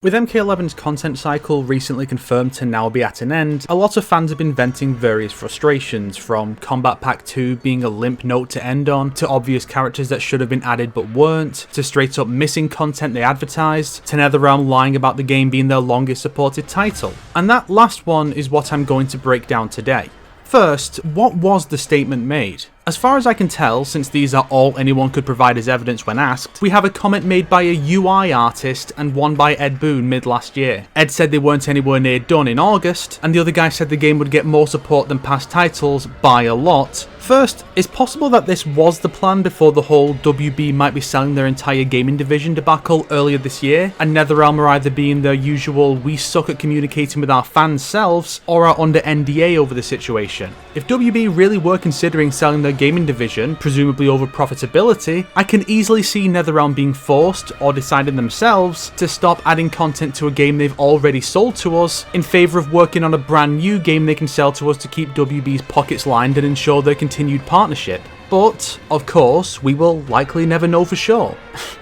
With MK11's content cycle recently confirmed to now be at an end, a lot of fans have been venting various frustrations, from Combat Pack 2 being a limp note to end on, to obvious characters that should have been added but weren't, to straight up missing content they advertised, to Netherrealm lying about the game being their longest supported title. And that last one is what I'm going to break down today. First, what was the statement made? As far as I can tell, since these are all anyone could provide as evidence when asked, we have a comment made by a UI artist and one by Ed Boon mid last year. Ed said they weren't anywhere near done in August, and the other guy said the game would get more support than past titles by a lot. First, it's possible that this was the plan before the whole WB might be selling their entire gaming division debacle earlier this year, and Netherrealm are either being their usual "we suck at communicating with our fans" selves, or are under NDA over the situation. If WB really were considering selling their gaming division, presumably over profitability, I can easily see Netherrealm being forced, or deciding themselves, to stop adding content to a game they've already sold to us, in favour of working on a brand new game they can sell to us to keep WB's pockets lined and ensure their continued partnership. But, of course, we will likely never know for sure.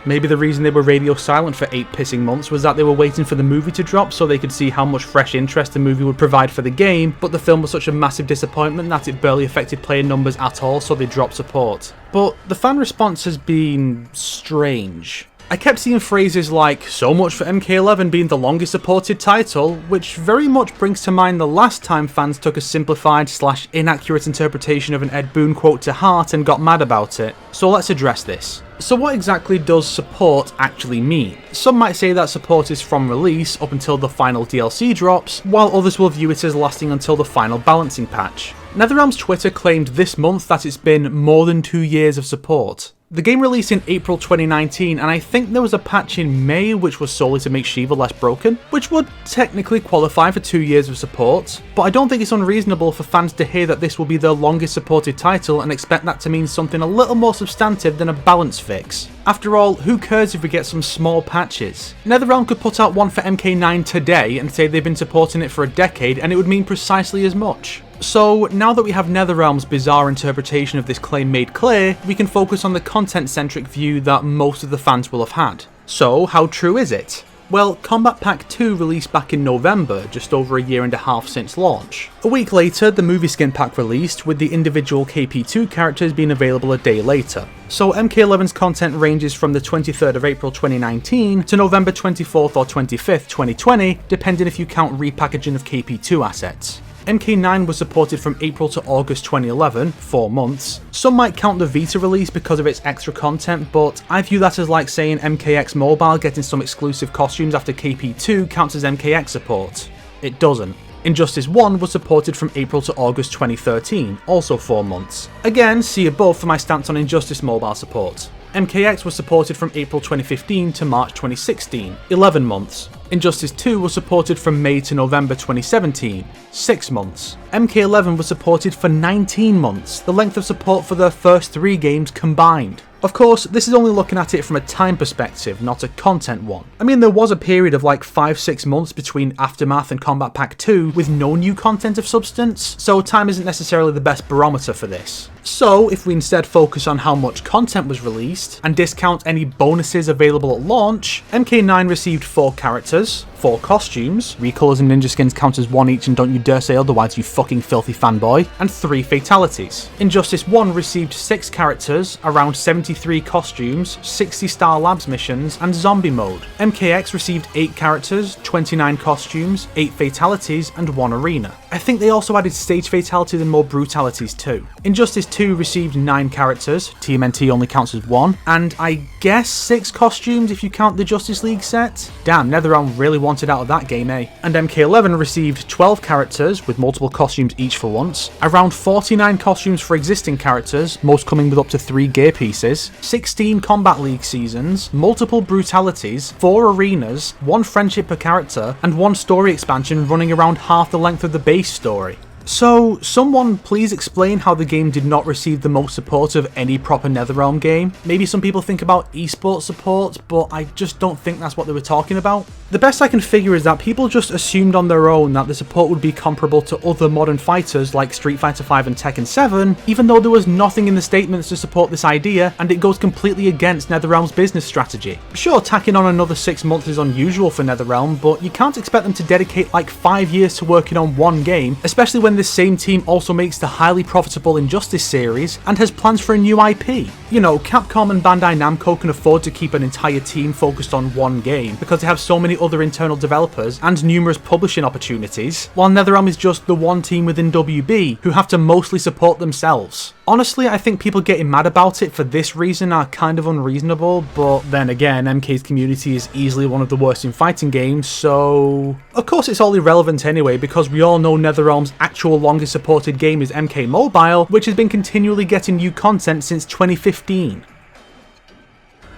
Maybe the reason they were radio silent for 8 pissing months was that they were waiting for the movie to drop so they could see how much fresh interest the movie would provide for the game, but the film was such a massive disappointment that it barely affected player numbers at all, so they dropped support. But the fan response has been strange. I kept seeing phrases like, "so much for MK11 being the longest supported title," which very much brings to mind the last time fans took a simplified / inaccurate interpretation of an Ed Boon quote to heart and got mad about it. So let's address this. So what exactly does support actually mean? Some might say that support is from release up until the final DLC drops, while others will view it as lasting until the final balancing patch. Netherrealm's Twitter claimed this month that it's been more than 2 years of support. The game released in April 2019, and I think there was a patch in May which was solely to make Shiva less broken, which would technically qualify for 2 years of support, but I don't think it's unreasonable for fans to hear that this will be their longest supported title and expect that to mean something a little more substantive than a balance fix. After all, who cares if we get some small patches? Netherrealm could put out one for MK9 today and say they've been supporting it for a decade, and it would mean precisely as much. So, now that we have Netherrealm's bizarre interpretation of this claim made clear, we can focus on the content-centric view that most of the fans will have had. So, how true is it? Well, Combat Pack 2 released back in November, just over a year and a half since launch. A week later, the movie skin pack released, with the individual KP2 characters being available a day later. So MK11's content ranges from the 23rd of April 2019 to November 24th or 25th, 2020, depending if you count repackaging of KP2 assets. MK9 was supported from April to August 2011, 4 months. Some might count the Vita release because of its extra content, but I view that as like saying MKX Mobile getting some exclusive costumes after KP2 counts as MKX support. It doesn't. Injustice 1 was supported from April to August 2013, also 4 months. Again, see above for my stance on Injustice Mobile support. MKX was supported from April 2015 to March 2016, 11 months. Injustice 2 was supported from May to November 2017, 6 months. MK11 was supported for 19 months, the length of support for their first 3 games combined. Of course, this is only looking at it from a time perspective, not a content one. I mean, there was a period of like 5-6 months between Aftermath and Combat Pack 2 with no new content of substance, so time isn't necessarily the best barometer for this. So, if we instead focus on how much content was released, and discount any bonuses available at launch, MK9 received 4 characters, 4 costumes, recolors and ninja skins count as 1 each and don't you dare say otherwise, you fucking filthy fanboy, and 3 fatalities. Injustice 1 received 6 characters, around 73 costumes, 60 Star Labs missions, and zombie mode. MKX received 8 characters, 29 costumes, 8 fatalities, and 1 arena. I think they also added stage fatalities and more brutalities too. Injustice 2 received 9 characters, TMNT only counts as 1, and I guess 6 costumes if you count the Justice League set? Damn, Netherrealm really wanted out of that game, eh? And MK11 received 12 characters, with multiple costumes each for once, around 49 costumes for existing characters, most coming with up to 3 gear pieces, 16 Combat League seasons, multiple brutalities, 4 arenas, 1 friendship per character, and 1 story expansion running around half the length of the base story. So, someone please explain how the game did not receive the most support of any proper Netherrealm game. Maybe some people think about esports support, but I just don't think that's what they were talking about. The best I can figure is that people just assumed on their own that the support would be comparable to other modern fighters like Street Fighter V and Tekken 7, even though there was nothing in the statements to support this idea, and it goes completely against Netherrealm's business strategy. Sure, tacking on another 6 months is unusual for Netherrealm, but you can't expect them to dedicate like 5 years to working on one game, especially when this same team also makes the highly profitable Injustice series and has plans for a new IP. You know, Capcom and Bandai Namco can afford to keep an entire team focused on one game because they have so many other internal developers and numerous publishing opportunities, while Netherrealm is just the one team within WB who have to mostly support themselves. Honestly, I think people getting mad about it for this reason are kind of unreasonable, but then again, MK's community is easily one of the worst in fighting games, so... Of course it's all irrelevant anyway, because we all know Netherrealm's actual longest supported game is MK Mobile, which has been continually getting new content since 2015.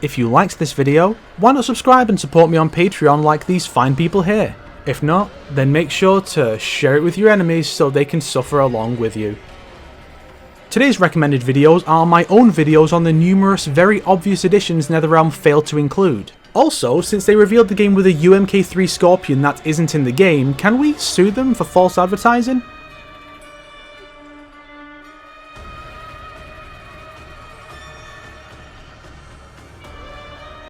If you liked this video, why not subscribe and support me on Patreon like these fine people here? If not, then make sure to share it with your enemies so they can suffer along with you. Today's recommended videos are my own videos on the numerous very obvious additions Netherrealm failed to include. Also, since they revealed the game with a UMK3 Scorpion that isn't in the game, can we sue them for false advertising?